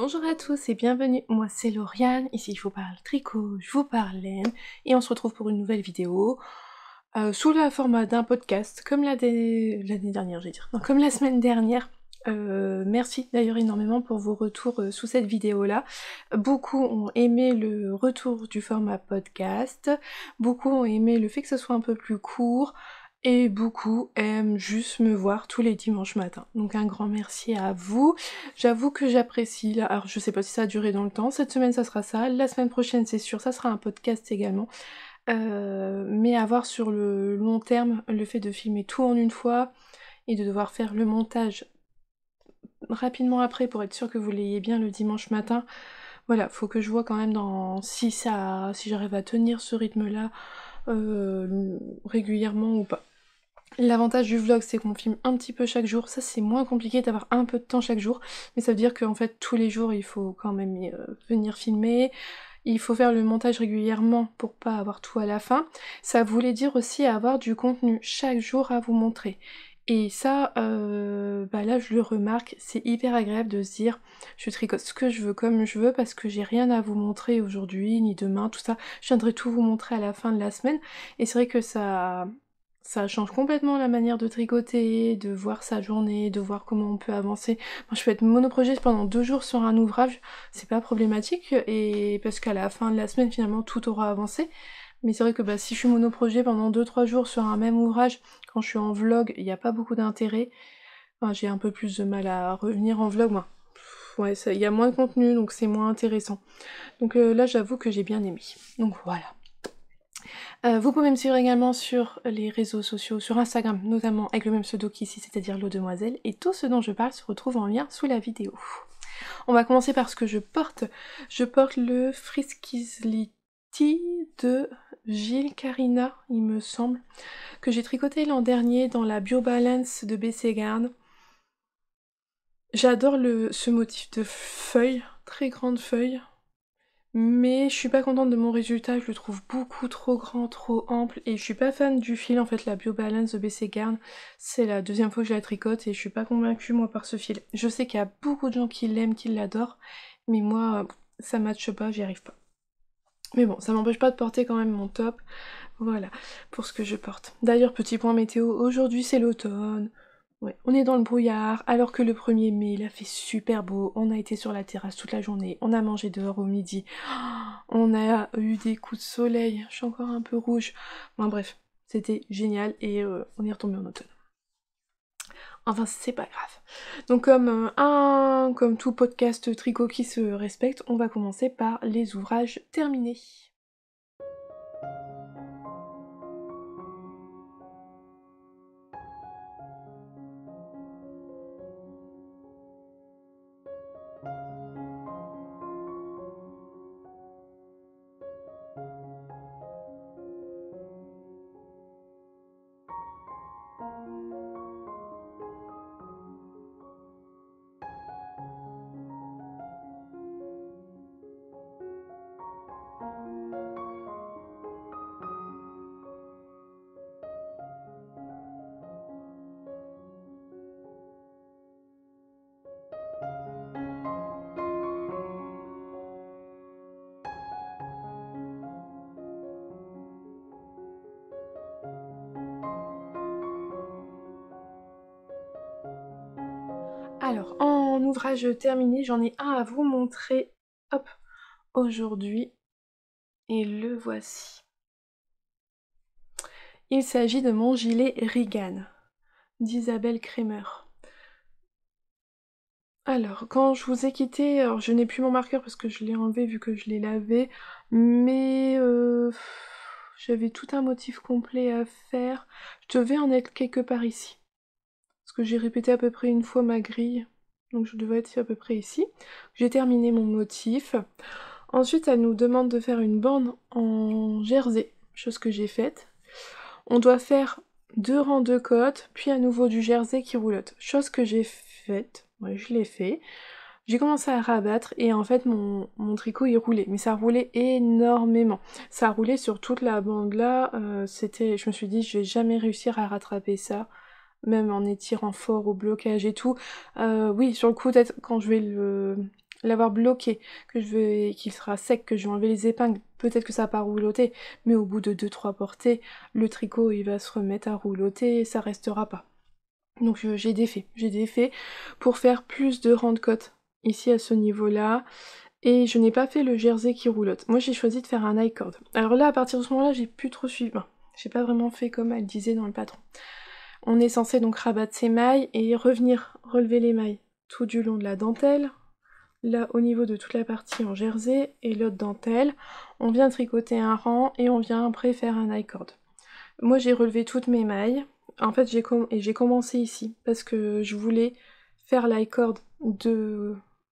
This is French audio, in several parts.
Bonjour à tous et bienvenue, moi c'est Lauriane, ici je vous parle tricot, je vous parle laine, et on se retrouve pour une nouvelle vidéo, sous le format d'un podcast, comme l'année dernière, je vais dire, non, comme la semaine dernière. Merci d'ailleurs énormément pour vos retours sous cette vidéo-là. Beaucoup ont aimé le retour du format podcast, beaucoup ont aimé le fait que ce soit un peu plus court, et beaucoup aiment juste me voir tous les dimanches matins. Donc un grand merci à vous. J'avoue que j'apprécie, là, alors je sais pas si ça a duré dans le temps, cette semaine ça sera ça, la semaine prochaine c'est sûr, ça sera un podcast également. Mais avoir sur le long terme, le fait de filmer tout en une fois, et de devoir faire le montage rapidement après pour être sûr que vous l'ayez bien le dimanche matin, voilà, faut que je vois quand même si j'arrive à tenir ce rythme-là régulièrement ou pas. L'avantage du vlog, c'est qu'on filme un petit peu chaque jour. Ça, c'est moins compliqué d'avoir un peu de temps chaque jour. Mais ça veut dire qu'en fait, tous les jours, il faut quand même venir filmer. Il faut faire le montage régulièrement pour pas avoir tout à la fin. Ça voulait dire aussi avoir du contenu chaque jour à vous montrer. Et ça, là, je le remarque, c'est hyper agréable de se dire, je tricote ce que je veux comme je veux parce que j'ai rien à vous montrer aujourd'hui, ni demain, tout ça. Je viendrai tout vous montrer à la fin de la semaine. Et c'est vrai que ça change complètement la manière de tricoter, de voir sa journée, de voir comment on peut avancer. Moi, je peux être monoprojet pendant 2 jours sur un ouvrage, c'est pas problématique, et parce qu'à la fin de la semaine, finalement, tout aura avancé. Mais c'est vrai que si je suis monoprojet pendant 2-3 jours sur un même ouvrage, quand je suis en vlog, il n'y a pas beaucoup d'intérêt. Enfin, j'ai un peu plus de mal à revenir en vlog, moi. Ouais, il y a moins de contenu, donc c'est moins intéressant. Donc là, j'avoue que j'ai bien aimé. Donc voilà. Vous pouvez me suivre également sur les réseaux sociaux, sur Instagram, notamment avec le même pseudo qu'ici, c'est-à-dire Laudemoiselle, et tout ce dont je parle se retrouve en lien sous la vidéo. On va commencer par ce que je porte. Je porte le Friskizlity de Gilles Carina, il me semble, que j'ai tricoté l'an dernier dans la BioBalance de BC Garn. J'adore ce motif de feuilles, très grande feuille. Mais je suis pas contente de mon résultat, je le trouve beaucoup trop grand, trop ample, et je suis pas fan du fil, en fait la BioBalance de BC Garn, c'est la deuxième fois que je la tricote et je suis pas convaincue moi par ce fil. Je sais qu'il y a beaucoup de gens qui l'aiment, qui l'adorent, mais moi ça matche pas, j'y arrive pas. Mais bon, ça m'empêche pas de porter quand même mon top, voilà, pour ce que je porte. D'ailleurs, petit point météo, aujourd'hui c'est l'automne. Ouais, on est dans le brouillard, alors que le 1er mai, il a fait super beau, on a été sur la terrasse toute la journée, on a mangé dehors au midi, on a eu des coups de soleil, je suis encore un peu rouge. Bon bref, c'était génial et on est retombé en automne. Enfin, c'est pas grave. Donc comme tout podcast tricot qui se respecte, on va commencer par les ouvrages terminés. Alors, en ouvrage terminé, j'en ai un à vous montrer, hop, aujourd'hui, et le voici. Il s'agit de mon gilet Regan, d'Isabelle Kremer. Alors, quand je vous ai quitté, alors je n'ai plus mon marqueur parce que je l'ai enlevé vu que je l'ai lavé, mais j'avais tout un motif complet à faire. Je devais en être quelque part ici. Parce que j'ai répété à peu près une fois ma grille, donc je devais être à peu près ici. J'ai terminé mon motif. Ensuite, elle nous demande de faire une bande en jersey, chose que j'ai faite. On doit faire 2 rangs de côtes, puis à nouveau du jersey qui roulotte, chose que j'ai faite. Ouais, je l'ai fait. J'ai commencé à rabattre et en fait mon tricot il roulait, mais ça roulait énormément. Ça roulait sur toute la bande là, je me suis dit je vais jamais réussir à rattraper ça, même en étirant fort au blocage et tout. Oui, sur le coup peut-être quand l'avoir bloqué, qu'il sera sec, que je vais enlever les épingles, peut-être que ça va pas rouloter, mais au bout de 2-3 portées, le tricot il va se remettre à rouloter et ça restera pas. Donc j'ai défait pour faire plus de rand côte ici à ce niveau-là. Et je n'ai pas fait le jersey qui roulotte. Moi j'ai choisi de faire un high cord. Alors là, à partir de ce moment-là, j'ai plus trop suivi. Enfin, j'ai pas vraiment fait comme elle disait dans le patron. On est censé donc rabattre ses mailles et revenir relever les mailles tout du long de la dentelle. Là, au niveau de toute la partie en jersey et l'autre dentelle, on vient tricoter un rang et on vient après faire un high cord. Moi j'ai relevé toutes mes mailles. En fait, j'ai commencé ici parce que je voulais faire l'high cord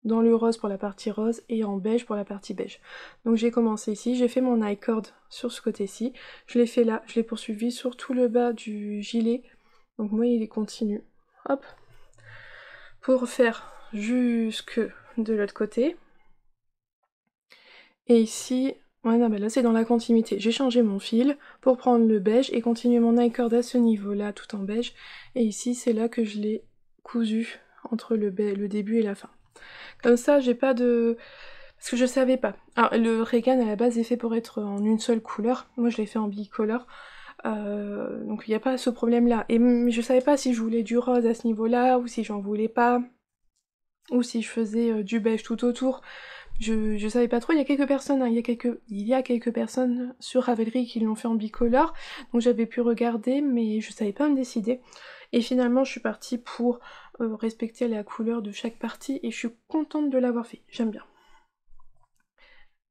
dans le rose pour la partie rose et en beige pour la partie beige. Donc j'ai commencé ici, j'ai fait mon high cord sur ce côté-ci, je l'ai fait là, je l'ai poursuivi sur tout le bas du gilet, donc moi il est continu, hop, pour faire jusque de l'autre côté. Et ici, ouais non mais là c'est dans la continuité, j'ai changé mon fil pour prendre le beige et continuer mon high cord à ce niveau-là tout en beige, et ici c'est là que je l'ai cousu entre le début et la fin. Comme ça, j'ai pas de... Parce que je savais pas. Alors, le Regan, à la base, est fait pour être en une seule couleur. Moi, je l'ai fait en bicolore. Donc, il n'y a pas ce problème-là. Et je savais pas si je voulais du rose à ce niveau-là, ou si j'en voulais pas, ou si je faisais du beige tout autour. Je savais pas trop. Il y a quelques personnes, hein, il y a quelques personnes sur Ravelry qui l'ont fait en bicolore. Donc, j'avais pu regarder, mais je savais pas me décider. Et finalement, je suis partie pour respecter la couleur de chaque partie et je suis contente de l'avoir fait, j'aime bien.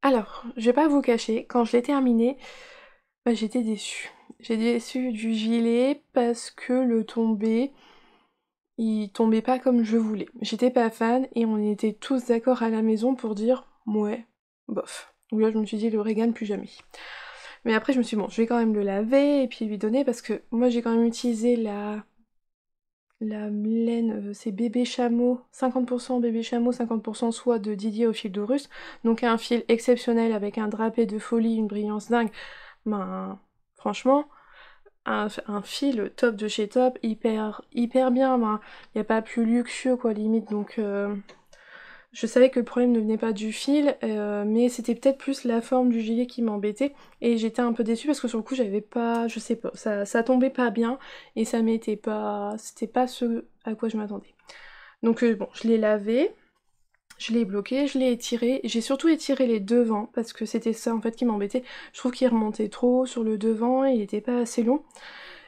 Alors, je vais pas vous cacher, quand je l'ai terminé, bah, j'étais déçue. J'ai déçue du gilet parce que le tombé, il tombait pas comme je voulais. J'étais pas fan et on était tous d'accord à la maison pour dire ouais, bof. Donc là je me suis dit le Regan plus jamais. Mais après je me suis dit bon, je vais quand même le laver et puis lui donner parce que moi j'ai quand même utilisé la laine, c'est bébé chameau, 50% bébé chameau, 50% soie de Didier au fil de russe, donc un fil exceptionnel avec un drapé de folie, une brillance dingue. Ben, franchement, un fil top de chez top, hyper bien, ben, y a pas plus luxueux quoi limite, donc je savais que le problème ne venait pas du fil, mais c'était peut-être plus la forme du gilet qui m'embêtait, et j'étais un peu déçue parce que sur le coup j'avais pas, je sais pas, ça tombait pas bien, et ça m'était pas, c'était pas ce à quoi je m'attendais. Donc bon, je l'ai lavé, je l'ai bloqué, je l'ai étiré, j'ai surtout étiré les devants, parce que c'était ça en fait qui m'embêtait, je trouve qu'il remontait trop sur le devant, et il était pas assez long,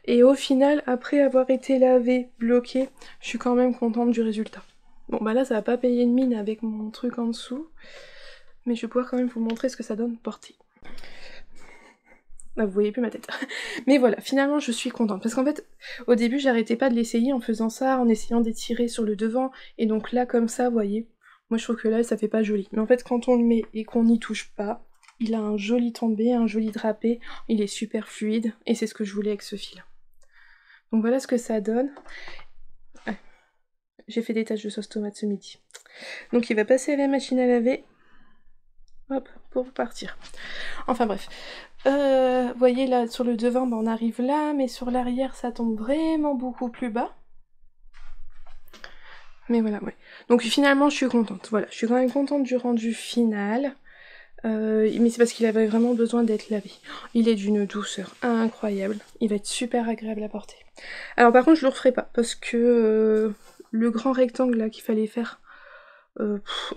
et au final, après avoir été lavé, bloqué, je suis quand même contente du résultat. Bon bah là ça va pas payer de mine avec mon truc en dessous, mais je vais pouvoir quand même vous montrer ce que ça donne porté. Bah vous voyez plus ma tête. Mais voilà, finalement je suis contente, parce qu'en fait, au début j'arrêtais pas de l'essayer en faisant ça, en essayant d'étirer sur le devant, et donc là comme ça, vous voyez, moi je trouve que là ça fait pas joli. Mais en fait quand on le met et qu'on n'y touche pas, il a un joli tombé, un joli drapé, il est super fluide, et c'est ce que je voulais avec ce fil. Donc voilà ce que ça donne. J'ai fait des taches de sauce tomate ce midi. Donc il va passer à la machine à laver. Hop, pour partir. Enfin bref. Vous voyez là, sur le devant, bah, on arrive là, mais sur l'arrière, ça tombe vraiment beaucoup plus bas. Mais voilà, ouais. Donc finalement, je suis contente. Voilà, je suis quand même contente du rendu final. Mais c'est parce qu'il avait vraiment besoin d'être lavé. Il est d'une douceur incroyable. Il va être super agréable à porter. Alors par contre, je le referai pas, parce que le grand rectangle là qu'il fallait faire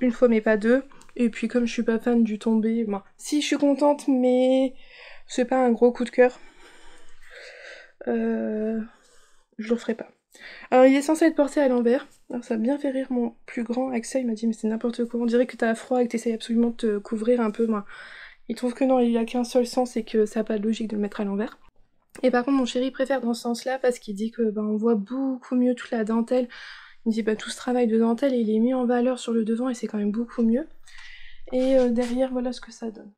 une fois mais pas deux, et puis comme je suis pas fan du tombé, bon, si je suis contente mais c'est pas un gros coup de cœur, je le ferai pas. Alors il est censé être porté à l'envers, alors ça a bien fait rire mon plus grand Axel, il m'a dit mais c'est n'importe quoi, on dirait que t'as froid et que t'essayes absolument de te couvrir un peu, moi. Il trouve que non, il a qu'un seul sens et que ça n'a pas de logique de le mettre à l'envers. Et par contre mon chéri préfère dans ce sens-là parce qu'il dit que on voit beaucoup mieux toute la dentelle. Il me dit tout ce travail de dentelle il est mis en valeur sur le devant et c'est quand même beaucoup mieux. Et derrière voilà ce que ça donne.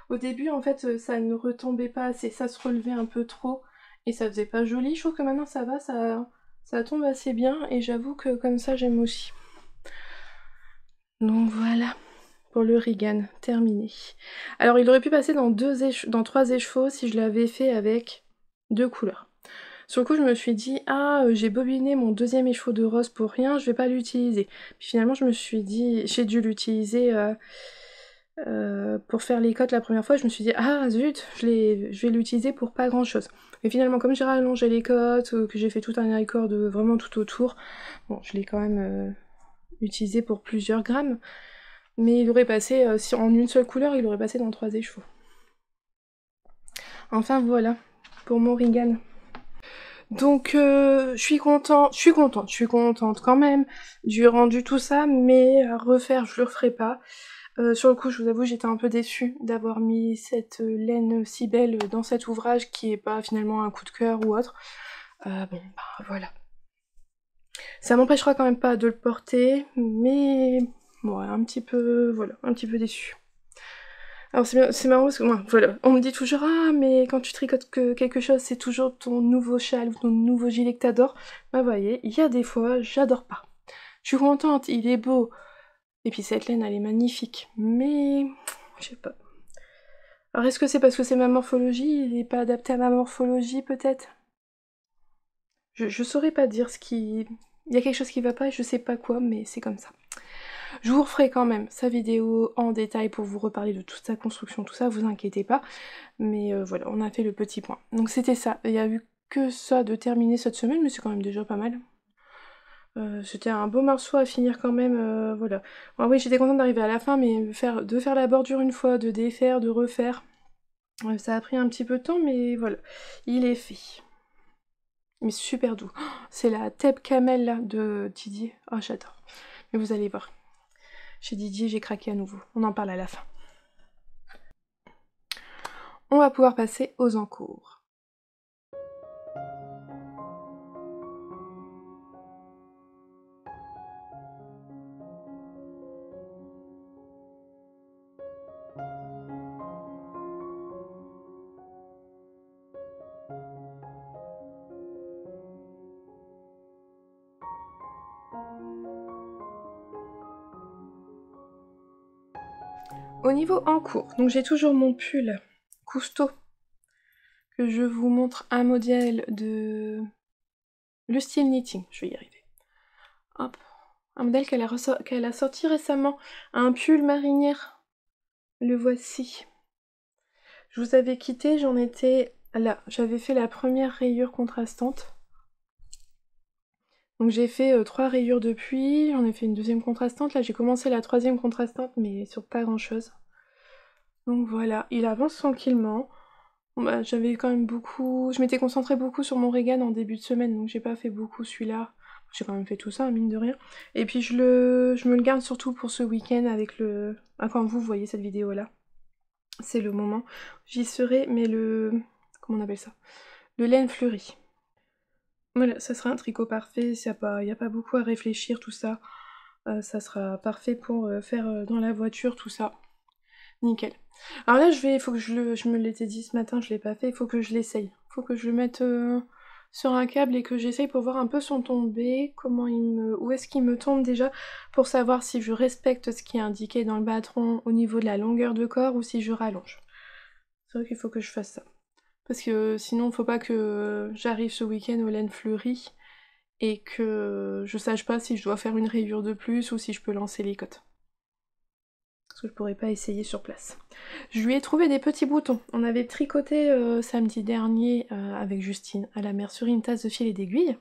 Au début en fait ça ne retombait pas assez, ça se relevait un peu trop et ça faisait pas joli. Je trouve que maintenant ça va, ça tombe assez bien et j'avoue que comme ça j'aime aussi. Donc voilà. Pour le Regan, terminé. Alors il aurait pu passer dans 3 écheveaux si je l'avais fait avec 2 couleurs. Sur le coup, je me suis dit, ah, j'ai bobiné mon deuxième écheveau de rose pour rien, je vais pas l'utiliser. Puis finalement, je me suis dit, j'ai dû l'utiliser pour faire les cotes la première fois, je me suis dit, ah zut, je vais l'utiliser pour pas grand chose. Mais finalement, comme j'ai rallongé les cotes, que j'ai fait tout un record de vraiment tout autour, bon, je l'ai quand même utilisé pour plusieurs grammes. Mais il aurait passé, si en une seule couleur, il aurait passé dans 3 écheveaux. Enfin voilà, pour mon Regan. Donc je suis contente quand même du rendu tout ça, mais à refaire, je le referai pas. Sur le coup, je vous avoue, j'étais un peu déçue d'avoir mis cette laine si belle dans cet ouvrage qui est pas finalement un coup de cœur ou autre. Bon, bah voilà. Ça m'empêchera quand même pas de le porter, mais ouais, un petit peu, voilà, un petit peu déçue. Alors c'est marrant parce que moi, voilà, on me dit toujours ah mais quand tu tricotes que quelque chose c'est toujours ton nouveau châle ou ton nouveau gilet que t'adores. Bah vous voyez, il y a des fois j'adore pas. Je suis contente, il est beau. Et puis cette laine elle est magnifique, mais je sais pas. Alors est-ce que c'est parce que c'est ma morphologie, il est pas adapté à ma morphologie peut-être? Je saurais pas dire ce qui... Il y a quelque chose qui va pas et je sais pas quoi, mais c'est comme ça. Je vous referai quand même sa vidéo en détail pour vous reparler de toute sa construction, tout ça, vous inquiétez pas. Mais voilà, on a fait le petit point. Donc c'était ça, il y a eu que ça de terminer cette semaine, mais c'est quand même déjà pas mal. C'était un beau morceau à finir quand même, voilà. Alors oui, j'étais contente d'arriver à la fin, mais de faire la bordure une fois, de défaire, de refaire, ça a pris un petit peu de temps, mais voilà, il est fait. Mais super doux. Oh, c'est la Thèbes Camel là, de Didier. Oh, j'adore. Mais vous allez voir. Chez Didier, j'ai craqué à nouveau. On en parle à la fin. On va pouvoir passer aux encours. Au niveau encours, donc j'ai toujours mon pull Cousteau, que je vous montre un modèle de... Le style knitting, je vais y arriver. Hop, un modèle qu'elle a sorti récemment, un pull marinière. Le voici. Je vous avais quitté, j'en étais là. J'avais fait la première rayure contrastante. Donc j'ai fait 3 rayures depuis, j'en ai fait une deuxième contrastante. Là j'ai commencé la troisième contrastante, mais sur pas grand chose. Donc voilà, il avance tranquillement. Bon, bah, j'avais quand même beaucoup... Je m'étais concentrée beaucoup sur mon Regan en début de semaine, donc j'ai pas fait beaucoup celui-là. J'ai quand même fait tout ça, mine de rien. Et puis je me le garde surtout pour ce week-end avec le... Ah, quand vous voyez cette vidéo-là, c'est le moment. J'y serai, mais le... Comment on appelle ça? Le laine fleuri. Voilà, ça sera un tricot parfait, il n'y a pas beaucoup à réfléchir, tout ça. Ça sera parfait pour faire dans la voiture, tout ça. Nickel. Alors là, il faut que je me l'étais dit ce matin, je l'ai pas fait, il faut que je l'essaye. Il faut que je le mette sur un câble et que j'essaye pour voir un peu son tombé, où est-ce qu'il me tombe déjà, pour savoir si je respecte ce qui est indiqué dans le batron au niveau de la longueur de corps ou si je rallonge. C'est vrai qu'il faut que je fasse ça. Parce que sinon, faut pas que j'arrive ce week-end aux laines fleuries et que je sache pas si je dois faire une rayure de plus ou si je peux lancer les cotes. Parce que je pourrais pas essayer sur place. Je lui ai trouvé des petits boutons. On avait tricoté samedi dernier avec Justine à la mercerie une tasse de fil et d'aiguille.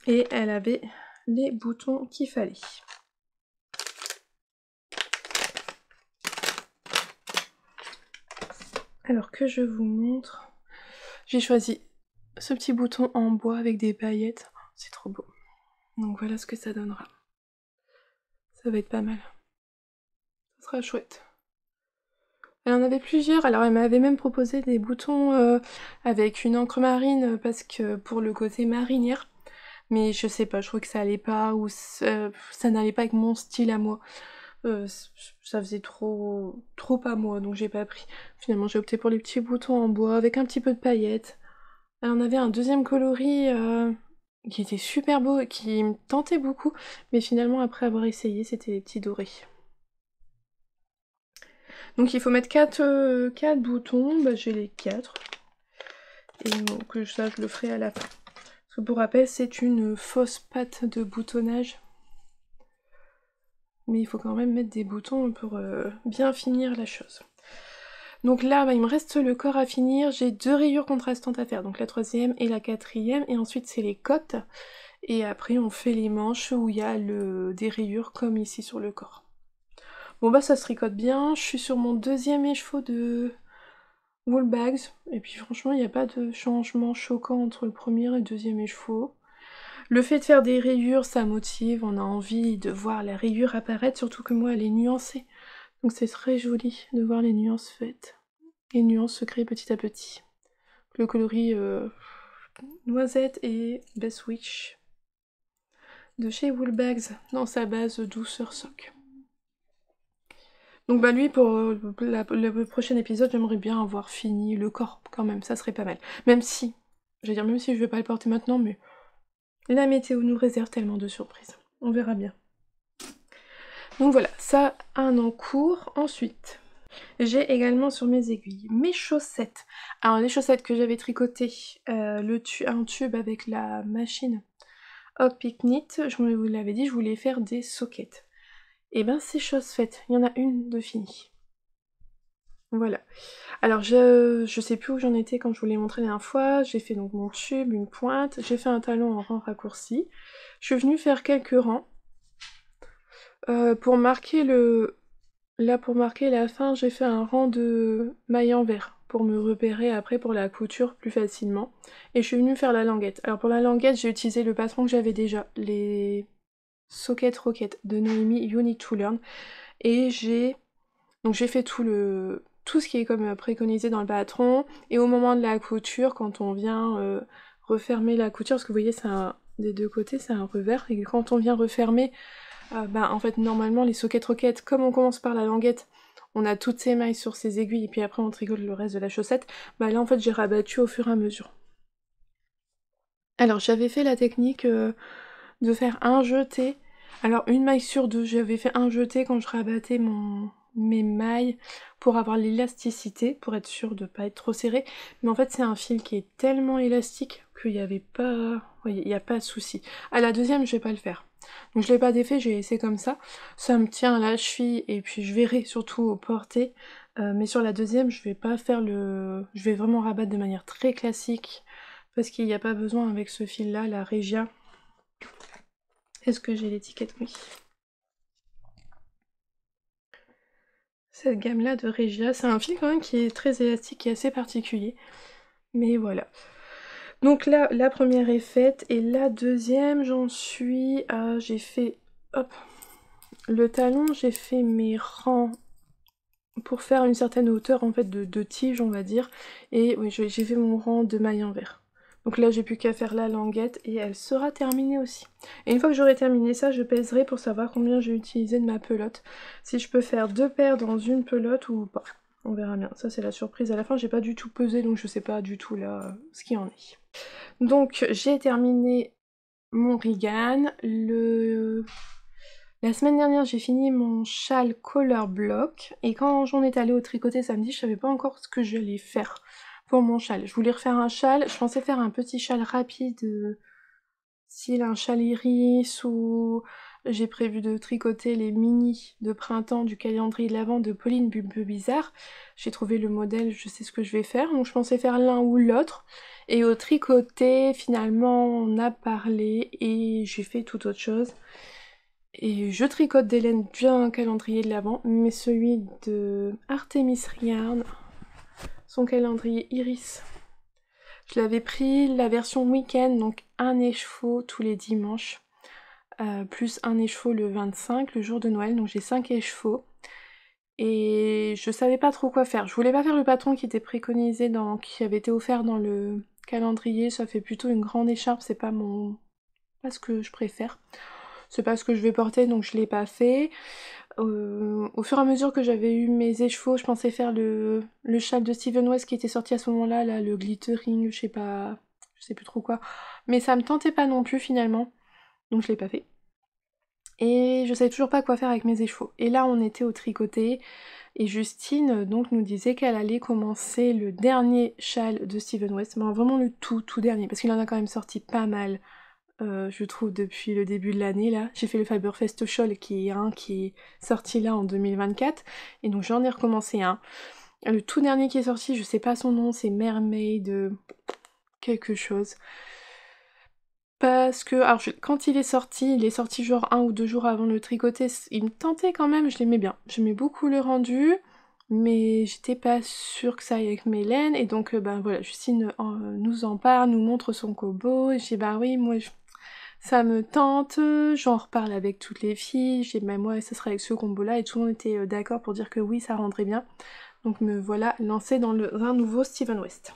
Et elle avait les boutons qu'il fallait. Alors que je vous montre, j'ai choisi ce petit bouton en bois avec des paillettes. C'est trop beau. Donc voilà ce que ça donnera. Ça va être pas mal. Ça sera chouette. Elle en avait plusieurs, alors elle m'avait même proposé des boutons avec une encre marine parce que pour le côté marinière. Mais je sais pas, je trouvais que ça allait pas ou ça n'allait pas avec mon style à moi. Ça faisait trop à moi, donc j'ai pas pris. Finalement j'ai opté pour les petits boutons en bois avec un petit peu de paillettes. Elle en avait un deuxième coloris qui était super beau et qui me tentait beaucoup, mais finalement après avoir essayé c'était les petits dorés. Donc il faut mettre 4 boutons, bah j'ai les 4. Et donc ça je le ferai à la fin. que pour rappel, c'est une fausse pâte de boutonnage. Mais il faut quand même mettre des boutons pour bien finir la chose. Donc là, bah, il me reste le corps à finir. J'ai 2 rayures contrastantes à faire, donc la 3e et la 4e. Et ensuite, c'est les côtes. Et après, on fait les manches où il y a des rayures comme ici sur le corps. Bon bah ça se tricote bien. Je suis sur mon 2e écheveau de Woolbags. Et puis franchement, il n'y a pas de changement choquant entre le premier et le 2e écheveau. Le fait de faire des rayures, ça motive, on a envie de voir la rayure apparaître, surtout que moi elle est nuancée. Donc c'est très joli de voir les nuances faites. Les nuances se créent petit à petit. Le coloris noisette et Best Witch de chez Woolbags dans sa base douceur sock. Donc bah lui pour le prochain épisode j'aimerais bien avoir fini le corps quand même, ça serait pas mal. Même si je vais pas le porter maintenant, mais la météo nous réserve tellement de surprises. On verra bien. Donc voilà, ça un en cours. Ensuite, j'ai également sur mes aiguilles mes chaussettes. Alors les chaussettes que j'avais tricotées, un tube avec la machine Hockey Knit, je vous l'avais dit, je voulais faire des sockets. Et ben c'est chose faite, il y en a une de finie. Voilà. Alors je sais plus où j'en étais quand je vous l'ai montré la dernière fois, j'ai fait donc mon tube, une pointe, j'ai fait un talon en rang raccourci. Je suis venue faire quelques rangs. Pour marquer la fin, j'ai fait un rang de mailles envers pour me repérer après pour la couture plus facilement. Et je suis venue faire la languette. Alors pour la languette, j'ai utilisé le patron que j'avais déjà, les Socket Rocket de Noémie You Need to Learn. Et j'ai fait tout ce qui est comme préconisé dans le patron. Et au moment de la couture, quand on vient refermer la couture, parce que vous voyez, des deux côtés, c'est un revers, et quand on vient refermer, en fait normalement les socket roquettes, comme on commence par la languette, on a toutes ces mailles sur ces aiguilles et puis après on tricote le reste de la chaussette, bah là en fait j'ai rabattu au fur et à mesure. Alors j'avais fait la technique de faire un jeté, alors une maille sur deux, j'avais fait un jeté quand je rabattais mes mailles pour avoir l'élasticité, pour être sûre de pas être trop serré, mais en fait c'est un fil qui est tellement élastique qu'il n'y avait pas... il n'y a pas de souci. À la deuxième je vais pas le faire. Donc je l'ai pas défait, j'ai laissé comme ça me tient à la cheville et puis je verrai surtout au porté, mais sur la deuxième je vais pas faire je vais vraiment rabattre de manière très classique, parce qu'il n'y a pas besoin avec ce fil là, la Regia. Est-ce que j'ai l'étiquette? Oui. Cette gamme là de Regia, c'est un fil quand même qui est très élastique et assez particulier, mais voilà. Donc là, la première est faite, et la deuxième, j'en suis à... J'ai fait... Hop. Le talon, j'ai fait mes rangs pour faire une certaine hauteur en fait de tige, on va dire. Et oui, j'ai fait mon rang de mailles envers. Donc là, j'ai plus qu'à faire la languette et elle sera terminée aussi. Et une fois que j'aurai terminé ça, je pèserai pour savoir combien j'ai utilisé de ma pelote. Si je peux faire 2 paires dans une pelote ou pas. On verra bien. Ça, c'est la surprise à la fin. J'ai pas du tout pesé, donc je sais pas du tout là ce qu'il en est. Donc, j'ai terminé mon Regan. La semaine dernière, j'ai fini mon châle color block, et quand j'en étais allée au tricoter samedi, je savais pas encore ce que j'allais faire pour mon châle. Je voulais refaire un châle, je pensais faire un petit châle rapide, style un châle iris, ou j'ai prévu de tricoter les mini de printemps du calendrier de l'Avent de Pauline Bulbe Bizarre. J'ai trouvé le modèle, je sais ce que je vais faire, donc je pensais faire l'un ou l'autre. Et au tricoté, finalement, on a parlé et j'ai fait toute autre chose. Et je tricote d'Hélène bien un calendrier de l'Avent, mais celui de Artemis Yarn, son calendrier Iris. Je l'avais pris la version week-end, donc un écheveau tous les dimanches, plus un écheveau le 25, le jour de Noël, donc j'ai 5 écheveaux. Et je savais pas trop quoi faire. Je voulais pas faire le patron qui était préconisé, qui avait été offert dans le calendrier, ça fait plutôt une grande écharpe, c'est pas ce que je préfère. C'est pas ce que je vais porter, donc je l'ai pas fait. Au fur et à mesure que j'avais eu mes écheveaux, je pensais faire le châle de Steven West qui était sorti à ce moment-là, là, le glittering, je sais plus trop quoi. Mais ça me tentait pas non plus finalement, donc je l'ai pas fait. Et je savais toujours pas quoi faire avec mes échevaux. Et là on était au tricoté, et Justine donc nous disait qu'elle allait commencer le dernier châle de Steven West, mais vraiment le tout dernier, parce qu'il en a quand même sorti pas mal, je trouve, depuis le début de l'année là. J'ai fait le Faberfest Shawl qui est sorti là en 2024, et donc j'en ai recommencé un. Le tout dernier qui est sorti, je sais pas son nom, c'est Mermaid quelque chose. Parce que, alors quand il est sorti genre 1 ou 2 jours avant le tricoter, il me tentait quand même, je l'aimais bien. J'aimais beaucoup le rendu, mais j'étais pas sûre que ça aille avec mes laines, et donc ben voilà, Justine nous en parle, nous montre son combo, et je dis bah oui, ça me tente, j'en reparle avec toutes les filles, je dis bah moi ça sera avec ce combo là, et tout le monde était d'accord pour dire que oui, ça rendrait bien. Donc me voilà lancée dans un nouveau Steven West.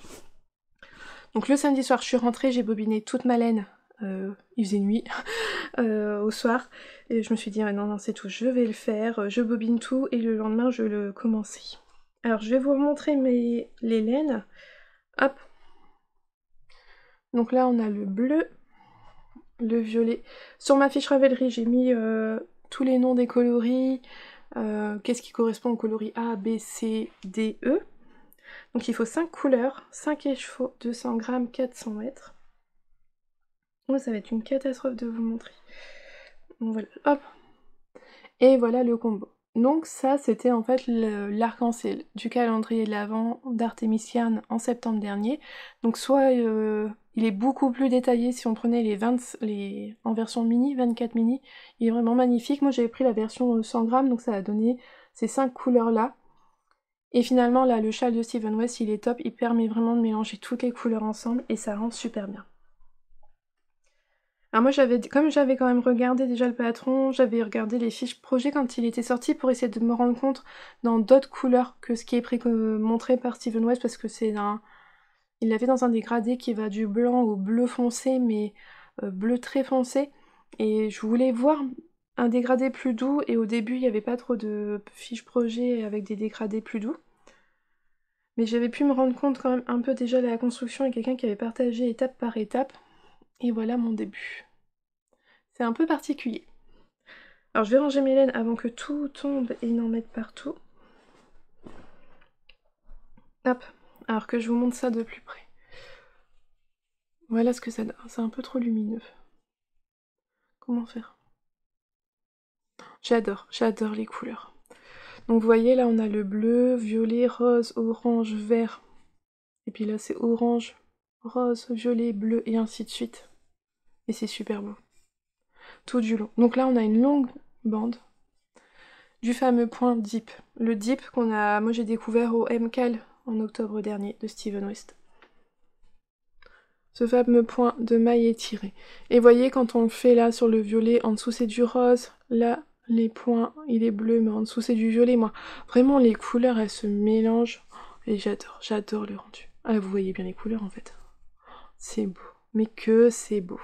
Donc le samedi soir, je suis rentrée, j'ai bobiné toute ma laine, il faisait nuit, au soir, et je me suis dit, ah non, c'est tout, je vais le faire, je bobine tout, et le lendemain, je le commençais. Alors, je vais vous montrer les laines. Hop. Donc là, on a le bleu, le violet. Sur ma fiche Ravelry, j'ai mis tous les noms des coloris, qu'est-ce qui correspond aux coloris A, B, C, D, E. Donc il faut 5 couleurs, 5 échevaux, 200 grammes, 400 mètres. Oh, ça va être une catastrophe de vous montrer. Donc voilà, hop. Et voilà le combo. Donc ça, c'était en fait l'arc-en-ciel du calendrier de l'Avent d'Artémisiane en septembre dernier. Donc soit il est beaucoup plus détaillé si on prenait en version mini, 24 mini. Il est vraiment magnifique. Moi j'avais pris la version 100 grammes, donc ça a donné ces 5 couleurs-là. Et finalement là, le châle de Steven West, il est top. Il permet vraiment de mélanger toutes les couleurs ensemble et ça rend super bien. Alors moi comme j'avais quand même regardé déjà le patron, j'avais regardé les fiches projet quand il était sorti pour essayer de me rendre compte dans d'autres couleurs que ce qui est montré par Steven West, parce que il l'a fait dans un dégradé qui va du blanc au bleu foncé, mais bleu très foncé, et je voulais voir un dégradé plus doux, et au début il n'y avait pas trop de fiches projet avec des dégradés plus doux. Mais j'avais pu me rendre compte quand même un peu déjà de la construction, et quelqu'un qui avait partagé étape par étape, et voilà mon début. C'est un peu particulier. Alors je vais ranger mes laines avant que tout tombe et n'en mette partout. Hop, alors que je vous montre ça de plus près. Voilà ce que ça donne, c'est un peu trop lumineux. Comment faire? J'adore les couleurs. Donc vous voyez là on a le bleu, violet, rose, orange, vert. Et puis là c'est orange, rose, violet, bleu et ainsi de suite. Et c'est super beau. Tout du long. Donc là on a une longue bande du fameux point dip. Le dip moi j'ai découvert au MCAL en octobre dernier de Steven West. Ce fameux point de maille étiré. Et voyez quand on le fait là sur le violet, en dessous c'est du rose, là les points il est bleu mais en dessous c'est du violet. Moi vraiment les couleurs elles se mélangent et j'adore le rendu. Ah vous voyez bien les couleurs en fait. C'est beau, mais que c'est beau.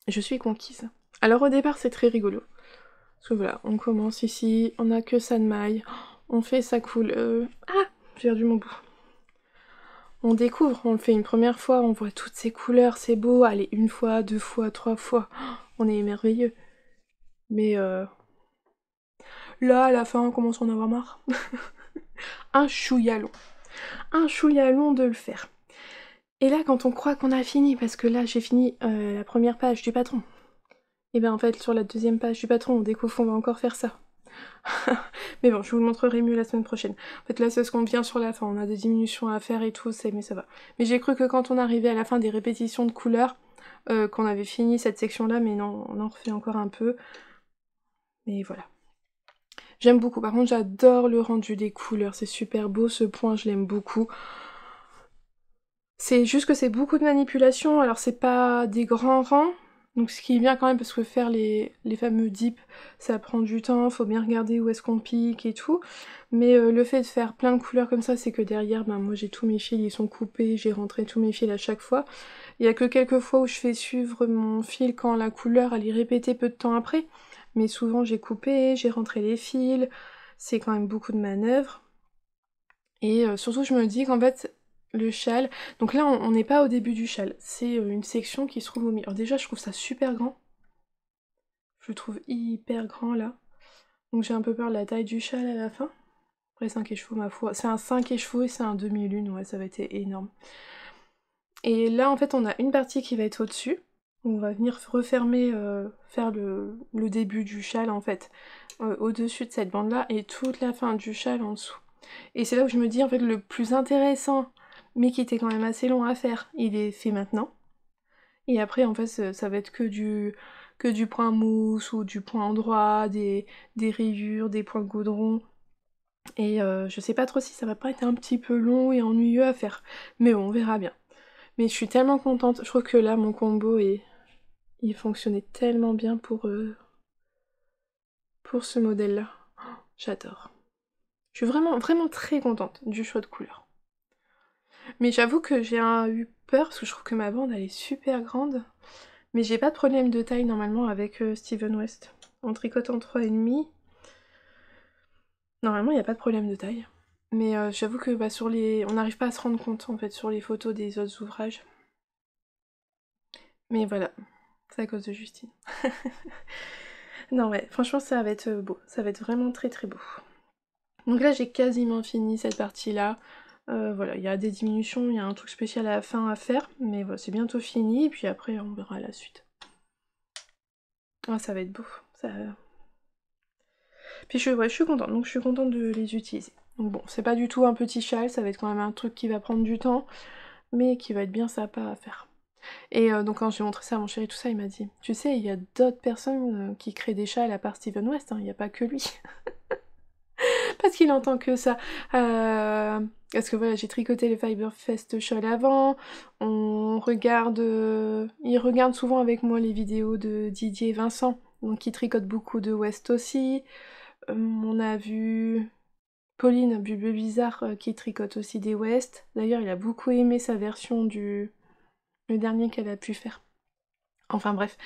Je suis conquise. Alors au départ c'est très rigolo. Parce que voilà, on commence ici, on a que ça de maille, on fait sa couleur... Ah, j'ai perdu mon bout. On découvre, on le fait une première fois, on voit toutes ces couleurs, c'est beau, allez, 1 fois, 2 fois, 3 fois, on est merveilleux. Mais là, à la fin, on commence à en avoir marre. Un chouïa long de le faire. Et là, quand on croit qu'on a fini, parce que là, j'ai fini la première page du patron, et bien en fait, sur la deuxième page du patron, on découvre qu'on va encore faire ça. Mais bon, je vous le montrerai mieux la semaine prochaine. En fait, là, c'est ce qu'on vient sur la fin. On a des diminutions à faire et tout, mais ça va. Mais j'ai cru que quand on arrivait à la fin des répétitions de couleurs, qu'on avait fini cette section-là, mais non, on en refait encore un peu. Mais voilà. J'aime beaucoup. Par contre, j'adore le rendu des couleurs. C'est super beau, ce point, je l'aime beaucoup. C'est juste que c'est beaucoup de manipulation. Alors, c'est pas des grands rangs. Donc ce qui est bien quand même, parce que faire les fameux dips, ça prend du temps, faut bien regarder où est-ce qu'on pique et tout. Mais le fait de faire plein de couleurs comme ça, c'est que derrière, ben moi j'ai tous mes fils, ils sont coupés, j'ai rentré tous mes fils à chaque fois. Il y a que quelques fois où je fais suivre mon fil quand la couleur elle est répétée peu de temps après. Mais souvent j'ai coupé, j'ai rentré les fils, c'est quand même beaucoup de manœuvres. Et surtout je me dis qu'en fait, le châle, donc là on n'est pas au début du châle, c'est une section qui se trouve au milieu. Alors déjà je trouve ça super grand, Je le trouve hyper grand là. Donc j'ai un peu peur de la taille du châle à la fin. Après 5 écheveaux, ma foi. C'est un 5 écheveaux et c'est un demi-lune, ouais, ça va être énorme. Et là, en fait, on a une partie qui va être au-dessus. On va venir refermer, faire le début du châle, en fait, au-dessus de cette bande-là, et toute la fin du châle en dessous. Et c'est là où je me dis, en fait, le plus intéressant, mais qui était quand même assez long à faire, il est fait maintenant. Et après, en fait, ça va être que du point mousse, ou du point endroit, des rayures, des points goudron. Et je sais pas trop si ça va pas être un petit peu long et ennuyeux à faire. Mais bon, on verra bien. Mais je suis tellement contente. Je trouve que là, mon combo, il fonctionnait tellement bien pour ce modèle-là. Oh, j'adore. Je suis vraiment, vraiment très contente du choix de couleur. Mais j'avoue que j'ai eu peur, parce que je trouve que ma bande, elle est super grande. Mais j'ai pas de problème de taille, normalement, avec Steven West. On tricote en 3,5. Normalement, il n'y a pas de problème de taille. Mais j'avoue que bah, on n'arrive pas à se rendre compte, en fait, sur les photos des autres ouvrages. Mais voilà, c'est à cause de Justine. Non ouais, franchement ça va être beau, ça va être vraiment très très beau. Donc là j'ai quasiment fini cette partie-là. Voilà, il y a des diminutions, il y a un truc spécial à la fin à faire, mais voilà, c'est bientôt fini, et puis après on verra la suite. Ah ça va être beau, ça... Puis je suis contente, donc je suis contente de les utiliser. Donc bon, c'est pas du tout un petit châle, ça va être quand même un truc qui va prendre du temps, mais qui va être bien sympa à faire. Et donc quand j'ai montré ça à mon chéri, tout ça, il m'a dit, tu sais, il y a d'autres personnes qui créent des châles à part Steven West, hein, il n'y a pas que lui. Parce qu'il entend que ça. Parce que voilà, j'ai tricoté le Fiberfest Shawl avant, on regarde... il regarde souvent avec moi les vidéos de Didier et Vincent, donc qui tricotent beaucoup de West aussi. On a vu... Pauline, Bulbe Bizarre, qui tricote aussi des West. D'ailleurs, il a beaucoup aimé sa version le dernier qu'elle a pu faire. Enfin bref,